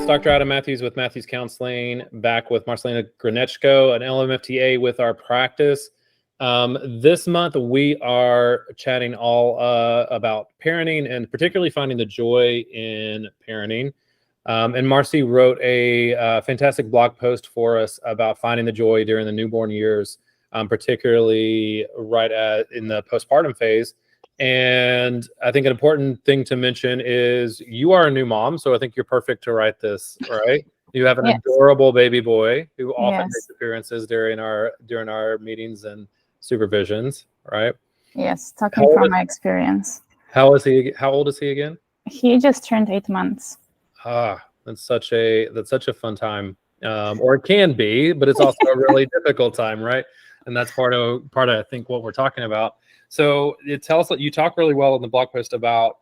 It's Dr. Adam Matthews with Matthews Counseling, back with Marcelina Grynechko, an LMFTA with our practice. This month, we are chatting all about parenting and particularly finding the joy in parenting. And Marcy wrote a fantastic blog post for us about finding the joy during the newborn years, particularly in the postpartum phase. And I think an important thing to mention is you are a new mom, so I think you're perfect to write this, right? You have an adorable baby boy who often makes appearances during our meetings and supervisions, right? Yes, talking from my experience. How old is he again? He just turned 8 months. That's such a fun time, or it can be, but it's also a really difficult time, right? And that's part of I think what we're talking about. So you talk really well in the blog post about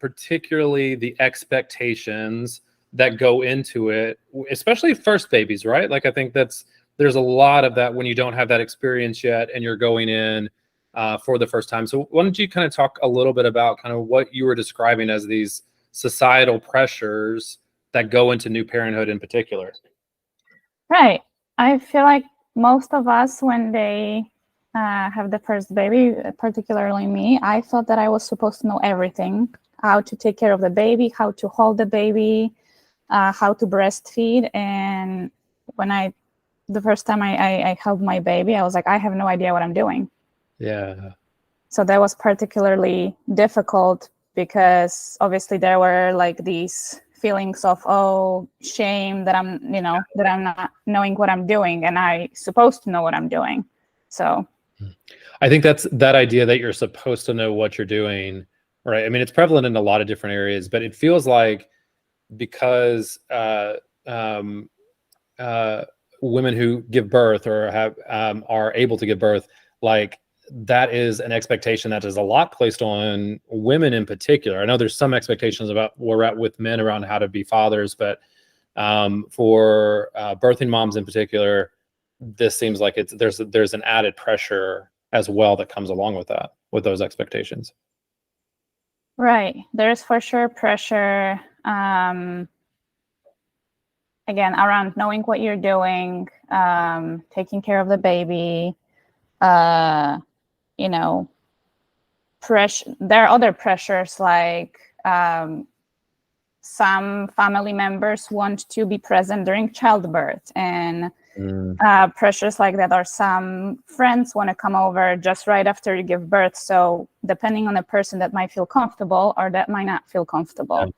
particularly the expectations that go into it, especially first babies, right? Like, I think there's a lot of that when you don't have that experience yet and you're going in for the first time. So why don't you kind of talk a little bit about kind of what you were describing as these societal pressures that go into new parenthood in particular? Right. I feel like most of us, when they have the first baby, particularly me, I thought that I was supposed to know everything, how to take care of the baby, how to hold the baby, how to breastfeed. And when the first time I held my baby, I was like, I have no idea what I'm doing. Yeah. So that was particularly difficult because obviously there were like these feelings of shame that I'm not knowing what I'm doing, and I'm supposed to know what I'm doing. So I think that's that idea that you're supposed to know what you're doing, right? I mean, it's prevalent in a lot of different areas, but it feels like because women who give birth or are able to give birth, like, that is an expectation that is a lot placed on women in particular. I know there's some expectations about where we're at with men around how to be fathers, but for birthing moms in particular, this seems like there's an added pressure as well that comes along with those expectations. Right. There's for sure pressure, again, around knowing what you're doing, taking care of the baby, pressure. There are other pressures like some family members want to be present during childbirth, and pressures like that, or some friends want to come over just right after you give birth. So depending on the person, that might feel comfortable or that might not feel comfortable.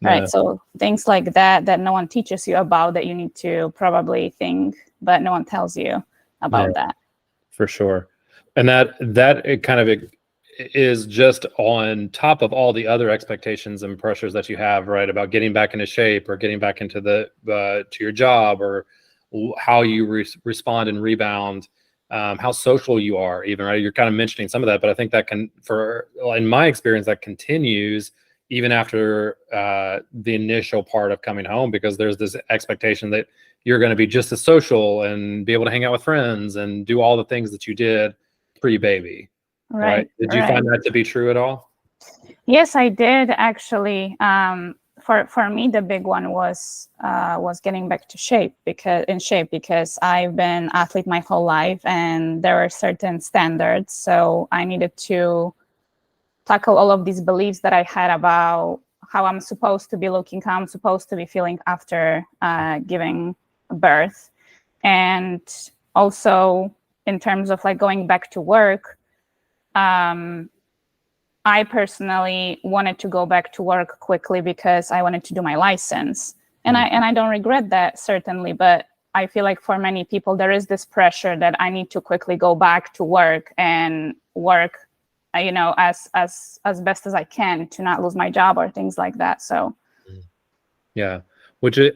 Right. So things like that no one teaches you about, that you need to probably think, but no one tells you about that. For sure. And that it kind of is just on top of all the other expectations and pressures that you have, right? About getting back into shape or getting back into to your job, or how you respond and rebound, how social you are even, right? You're kind of mentioning some of that, but I think that in my experience, that continues even after the initial part of coming home, because there's this expectation that you're going to be just as social and be able to hang out with friends and do all the things that you did pre-baby. Right. Did you find that to be true at all? Yes, I did actually. For me, the big one was getting back to shape, because I've been an athlete my whole life, and there were certain standards. So I needed to tackle all of these beliefs that I had about how I'm supposed to be looking, how I'm supposed to be feeling after giving birth, and also in terms of like going back to work. I personally wanted to go back to work quickly because I wanted to do my license. And I don't regret that, certainly, but I feel like for many people, there is this pressure that I need to quickly go back to work and work, as best as I can to not lose my job or things like that. So. Yeah,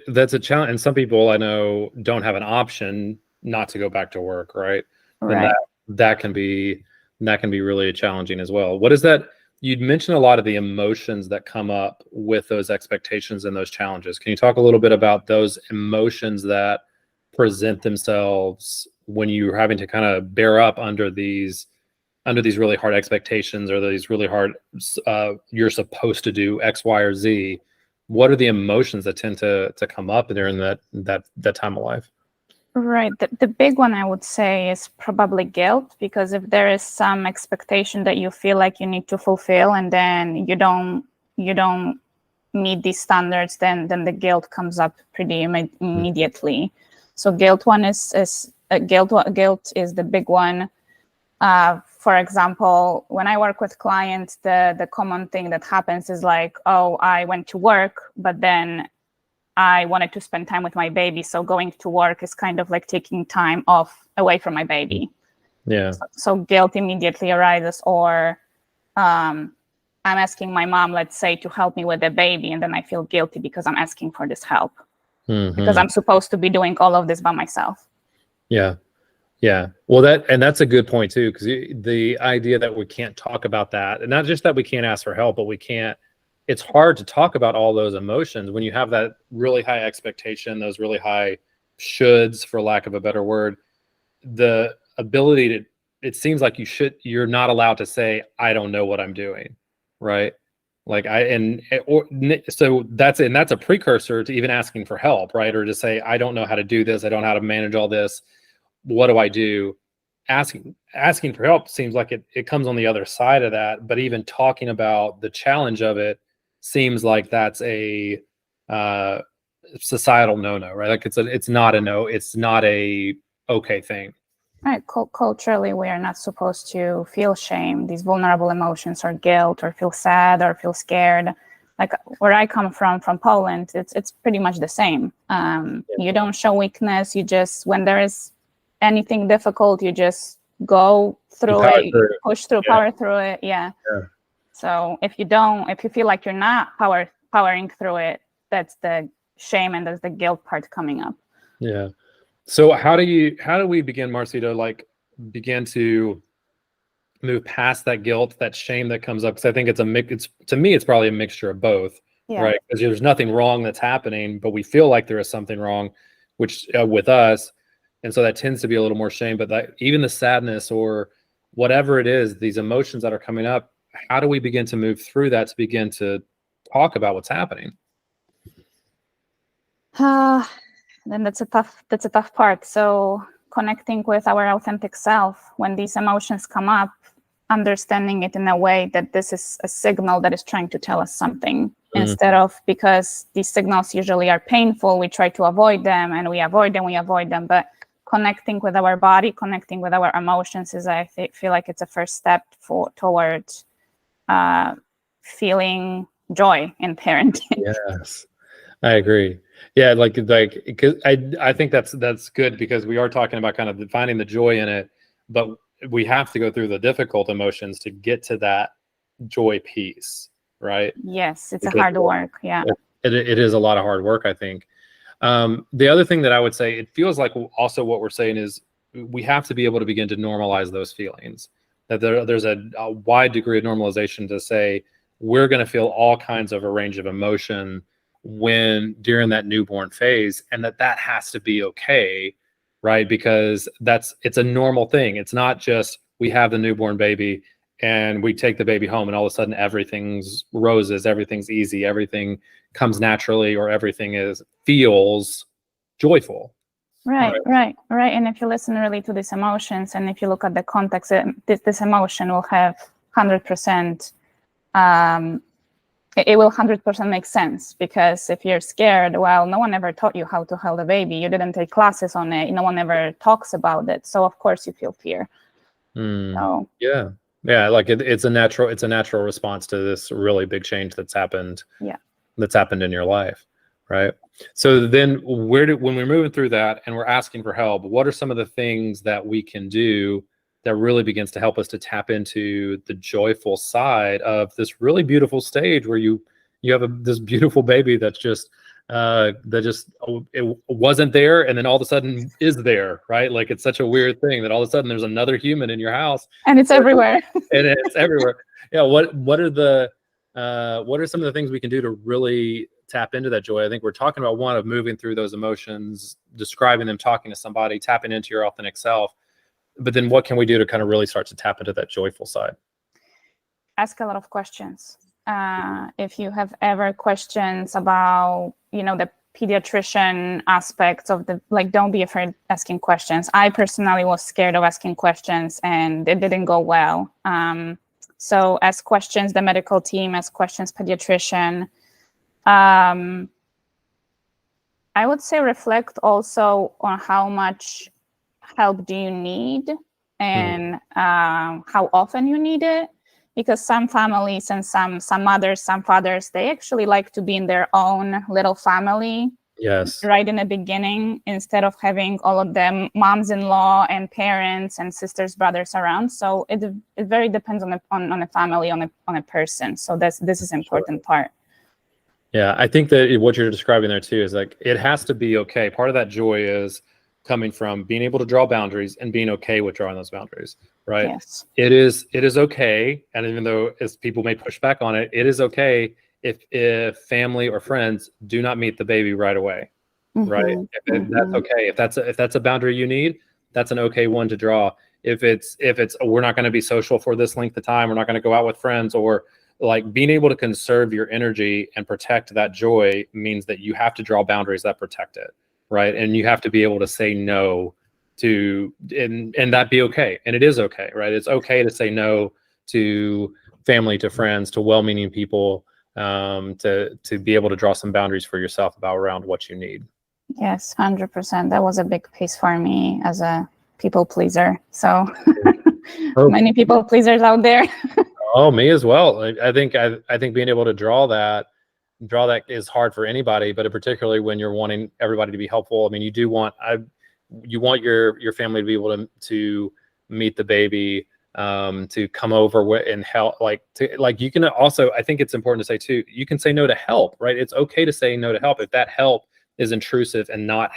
that's a challenge. And some people I know don't have an option not to go back to work, right? Right. And that can be really challenging as well. What is that? You'd mentioned a lot of the emotions that come up with those expectations and those challenges. Can you talk a little bit about those emotions that present themselves when you're having to kind of bear up under these really hard expectations, or these really hard, you're supposed to do X, Y, or Z? what are the emotions that tend to come up during that time of life? Right. The big one I would say is probably guilt, because if there is some expectation that you feel like you need to fulfill, and then you don't meet these standards, then the guilt comes up pretty immediately. So guilt is the big one. For example, when I work with clients, the common thing that happens is like, oh, I went to work, but then I wanted to spend time with my baby. So going to work is kind of like taking time off away from my baby. Yeah. So guilt immediately arises. Or I'm asking my mom, let's say, to help me with the baby, and then I feel guilty because I'm asking for this help, because I'm supposed to be doing all of this by myself. Yeah. Yeah. Well, that's a good point too, because the idea that we can't talk about that, and not just that we can't ask for help, but it's hard to talk about all those emotions when you have that really high expectation, those really high shoulds, for lack of a better word. The ability it seems like you're not allowed to say, I don't know what I'm doing. Right. Like so that's a precursor to even asking for help, right? Or to say, I don't know how to do this. I don't know how to manage all this. What do I do? Asking for help seems like it comes on the other side of that. But even talking about the challenge of it seems like that's a societal no-no, right? Like it's not a no, it's not a okay thing. Right. Culturally, we are not supposed to feel shame, these vulnerable emotions, or guilt, or feel sad, or feel scared. Like where I come from Poland, it's pretty much the same. You don't show weakness. You just, when there is anything difficult, you just go through it, push through, power through it. Yeah. So if you feel like you're not powering through it, that's the shame and that's the guilt part coming up. Yeah. So how do we begin, Marcy, to begin to move past that guilt, that shame that comes up? Because I think to me, it's probably a mixture of both, right? Because there's nothing wrong that's happening, but we feel like there is something wrong, which with us. And so that tends to be a little more shame, but even the sadness or whatever it is, these emotions that are coming up, how do we begin to move through that to begin to talk about what's happening? Then that's a tough part. So connecting with our authentic self when these emotions come up, understanding it in a way that this is a signal that is trying to tell us something, instead of, because these signals usually are painful, we try to avoid them, and we avoid them. But connecting with our body, connecting with our emotions is, I feel like it's a first step towards feeling joy in parenting. Yes, I agree. Yeah, because I think that's good, because we are talking about kind of finding the joy in it, but we have to go through the difficult emotions to get to that joy piece, right? Yes, it's a hard work. Yeah, it is a lot of hard work, I think. The other thing that I would say, it feels like also what we're saying is we have to be able to begin to normalize those feelings. That there's a wide degree of normalization to say we're going to feel all kinds of a range of emotion during that newborn phase, and that has to be okay, right? Because it's a normal thing. It's not just we have the newborn baby and we take the baby home and all of a sudden everything's roses, everything's easy, everything comes naturally, or everything feels joyful. Right. And if you listen really to these emotions, and if you look at the context, this emotion will have 100%. It will 100% make sense, because if you're scared, well, no one ever taught you how to hold a baby. You didn't take classes on it. No one ever talks about it. So of course you feel fear. So. Yeah. Like it's a natural response to this really big change that's happened. Yeah. That's happened in your life, right? So then when we're moving through that and we're asking for help, what are some of the things that we can do that really begins to help us to tap into the joyful side of this really beautiful stage where you have this beautiful baby that's just it wasn't there, and then all of a sudden is there, right? Like it's such a weird thing that all of a sudden there's another human in your house, and it's everywhere. And it's everywhere. Yeah. What are some of the things we can do to really tap into that joy? I think we're talking about one of moving through those emotions, describing them, talking to somebody, tapping into your authentic self. But then what can we do to kind of really start to tap into that joyful side? Ask a lot of questions. if you have ever questions about, the pediatrician aspects of don't be afraid asking questions. I personally was scared of asking questions and it didn't go well. So ask questions, the medical team, ask questions, pediatrician. I would say reflect also on how much help do you need and how often you need it. Because some families and some mothers, some fathers, they actually like to be in their own little family. Yes. Right in the beginning, instead of having all of them moms-in-law and parents and sisters, brothers around. So it very depends on a family, on a person. So this is important part. Yeah, I think that what you're describing there too is like it has to be okay. Part of that joy is coming from being able to draw boundaries and being okay with drawing those boundaries, right? Yes. It is okay, and even though as people may push back on it, it is okay if family or friends do not meet the baby right away, right? That's okay. If that's a boundary you need, that's an okay one to draw. If it's we're not going to be social for this length of time, we're not going to go out with friends, or like being able to conserve your energy and protect that joy means that you have to draw boundaries that protect it. Right. And you have to be able to say no to, and that be okay. And it is okay. Right. It's okay to say no to family, to friends, to well-meaning people, to be able to draw some boundaries for yourself around what you need. Yes, 100%. That was a big piece for me as a people pleaser. So many people pleasers out there. Oh, me as well. I think being able to draw that is hard for anybody, but particularly when you're wanting everybody to be helpful. I mean, you want your family to be able to meet the baby, to come over and help. You can also, I think it's important to say too, you can say no to help, right? It's okay to say no to help if that help is intrusive and not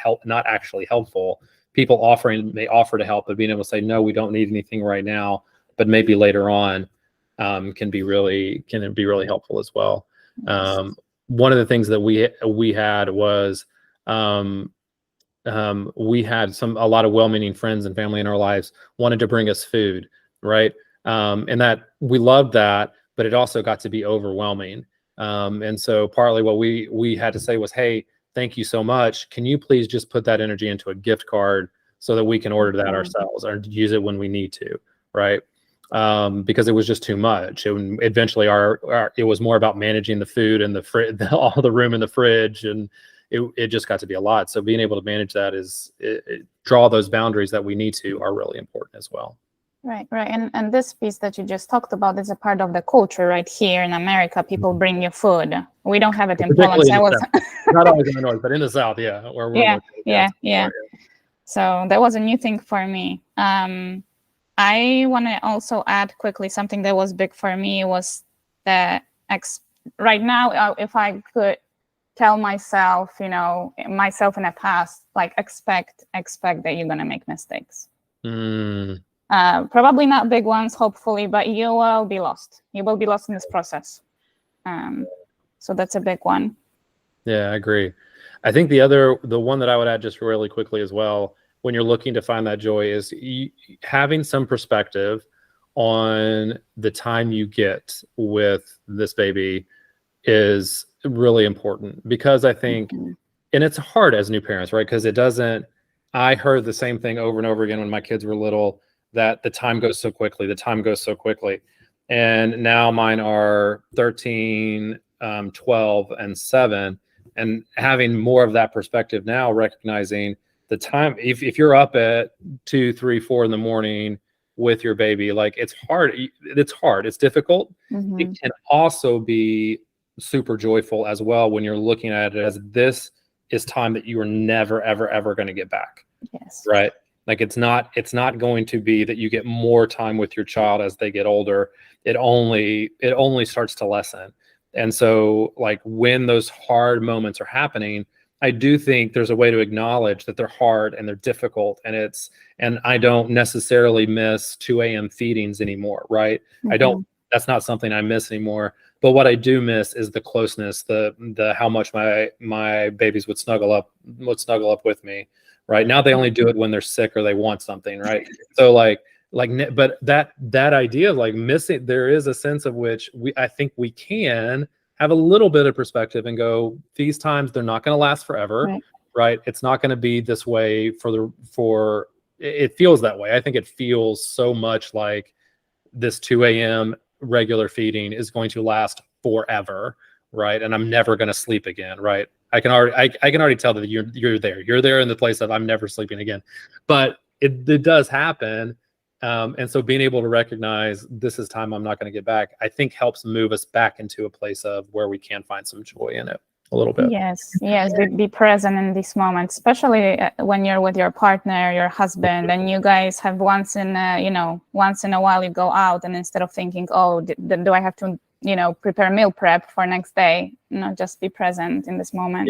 actually helpful. People may offer to help, but being able to say no, we don't need anything right now, but maybe later on, can be really helpful as well. Yes. One of the things that we had was we had a lot of well-meaning friends and family in our lives wanted to bring us food, right? And that we loved that, but it also got to be overwhelming. And so partly what we had to say was, hey, thank you so much. Can you please just put that energy into a gift card so that we can order that ourselves or use it when we need to, right? Because it was just too much. Eventually it was more about managing the food and all the room in the fridge, and it just got to be a lot. So being able to manage that draw those boundaries that we need to are really important as well. Right. And this piece that you just talked about is a part of the culture right here in America. People bring you food. We don't have it in Poland. Not always in the north, but in the south, yeah. Where we're yeah. So that was a new thing for me. I want to also add quickly something that was big for me was that right now, if I could tell myself, myself in the past, like expect that you're going to make mistakes. Probably not big ones, hopefully, but you will be lost. You will be lost in this process. So that's a big one. Yeah, I agree. I think the one that I would add just really quickly as well, when you're looking to find that joy, is having some perspective on the time you get with this baby is really important, because I think, and it's hard as new parents, right? Because I heard the same thing over and over again when my kids were little, that the time goes so quickly. And now mine are 13, 12, and 7. And having more of that perspective now, recognizing the time, if you're up at 2, 3, 4 in the morning with your baby, like it's hard, it's difficult. It can also be super joyful as well when you're looking at it as this is time that you are never, ever, ever going to get back. Yes. Right. Like it's not going to be that you get more time with your child as they get older. It only starts to lessen. And so like when those hard moments are happening, I do think there's a way to acknowledge that they're hard and they're difficult, and I don't necessarily miss 2 a.m. feedings anymore, right? That's not something I miss anymore. But what I do miss is the closeness, the how much my babies would snuggle up with me. Right now, they only do it when they're sick or they want something, right? So like but that idea of like missing, there is a sense of which I think we can have a little bit of perspective and go, these times, they're not going to last forever, right? It's not going to be this way it feels that way. I think it feels so much like this 2 a.m. regular feeding is going to last forever, right? And I'm never going to sleep again, right? I can already tell that you're there in the place of I'm never sleeping again, but it does happen. And so being able to recognize this is time I'm not going to get back, I think helps move us back into a place of where we can find some joy in it a little bit. Yes, be present in this moment, especially when you're with your partner, your husband, and you guys have once in a while you go out, and instead of thinking, oh, do I have to prepare meal prep for next day, just be present in this moment.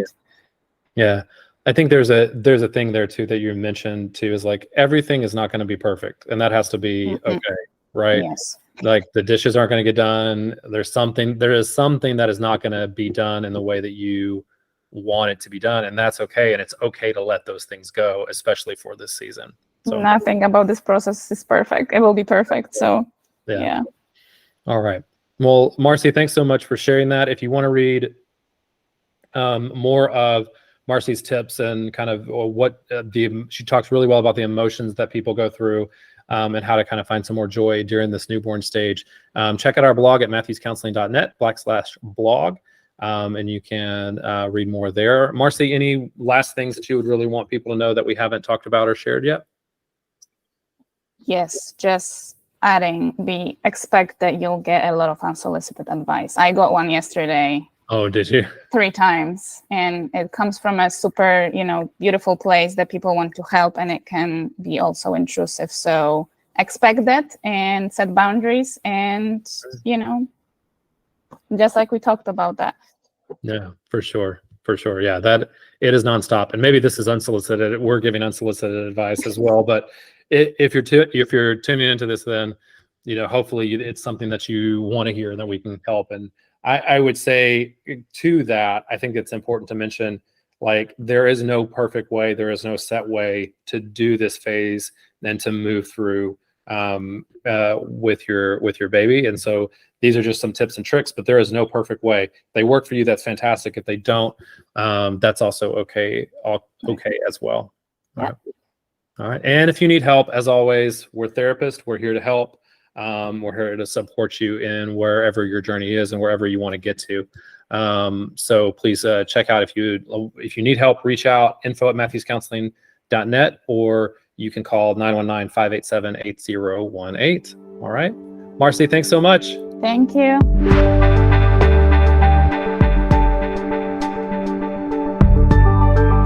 Yeah. I think there's a thing there too that you mentioned too, is like everything is not going to be perfect, and that has to be okay, right? Yes. Like the dishes aren't going to get done. There is something that is not going to be done in the way that you want it to be done, and that's okay. And it's okay to let those things go, especially for this season. So nothing about this process is perfect. It will be perfect. So yeah. All right. Well, Marcy, thanks so much for sharing that. If you want to read more of Marcy's tips and kind of what she talks really well about the emotions that people go through and how to kind of find some more joy during this newborn stage. Check out our blog at matthewscounseling.net/blog, and you can read more there. Marcy, any last things that you would really want people to know that we haven't talked about or shared yet? Yes, just adding, expect that you'll get a lot of unsolicited advice. I got one yesterday. Oh, did you? 3 times. And it comes from a super, beautiful place that people want to help, and it can be also intrusive. So expect that and set boundaries and, just like we talked about that. Yeah, for sure. For sure. Yeah, that it is nonstop. And maybe this is unsolicited. We're giving unsolicited advice as well. But if you're tuning into this, then, hopefully it's something that you want to hear and that we can help. And I would say to that, I think it's important to mention, like, there is no perfect way, there is no set way to do this phase and to move through with your baby. And so these are just some tips and tricks, but there is no perfect way. If they work for you, that's fantastic. If they don't, that's also okay as well. All right. And if you need help, as always, we're therapists. We're here to help. We're here to support you in wherever your journey is and wherever you want to get to. So please check out, if you need help, reach out, info@matthewscounseling.net, or you can call 919-587-8018. All right. Marcy, thanks so much. Thank you.